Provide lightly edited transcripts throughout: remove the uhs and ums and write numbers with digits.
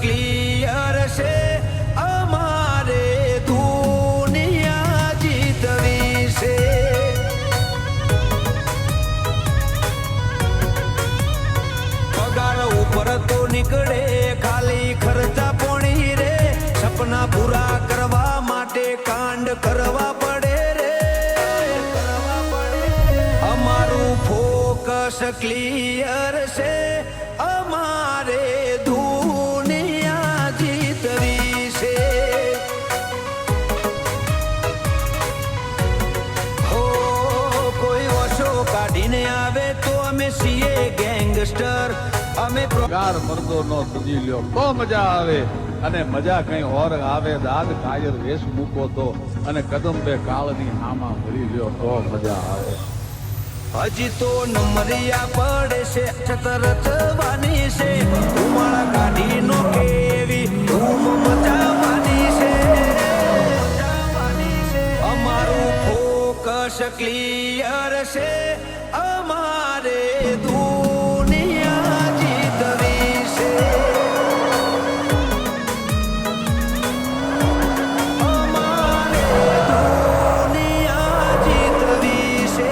Clear से અમારે દુનિયા જીતવી છે પગાર ઉપર તો નીકળે ખાલી ખર્ચા ક્લિયર છે અમારે દુનિયા જીતવી છે. હો કોઈ ઓછો કાઢીને આવે તો અમે છીએ ગેંગસ્ટર. અમે પગાર મરદો નો સજી લ્યો તો મજા આવે, અને મજા કઈ ઓર આવે દાદ કાયર વેશ મૂકો તો, અને કદમ બે કાળની હામાં ભરી લ્યો તો મજા આવે. હજી તો નમરિયા પડે છે છતર થવાની છે, ઉમાળા કાઢી નો કેવી ધૂમ મચાવવાની છે. અમારું ફોકસ ક્લિયર છે અમારે દુનિયા જીતવી છે. અમારે દુનિયા જીતવી છે.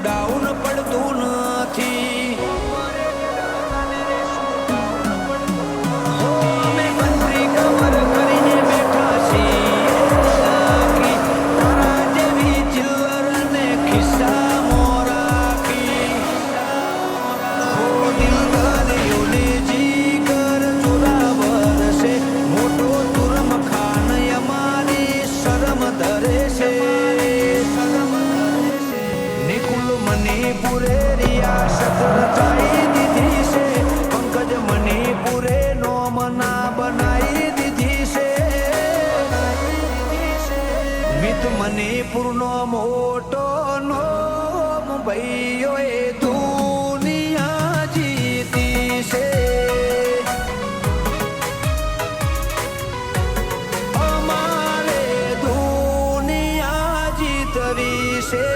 ડાઉન પડતું નથી. અમે કંટ્રી કવર કરીને બેઠા છીએ, તારા જેવી ચિલ્લર ને ખિસ્સામાં રાખી. દિલદારીઓને જીગર ચોરાવર છે, મોટો તુરમ ખાન અમારી શરમ ધરે છે. મણિપુરે રિયાસત રચાઈ દીધી છે, પંકજ મણિપુરે નોમના બનાવી દીધી છે. મિત મણિપુરનો મોટો નોમ ભાઈઓએ દુનિયા જીતી છે. અમારે દુનિયા જીતવી છે.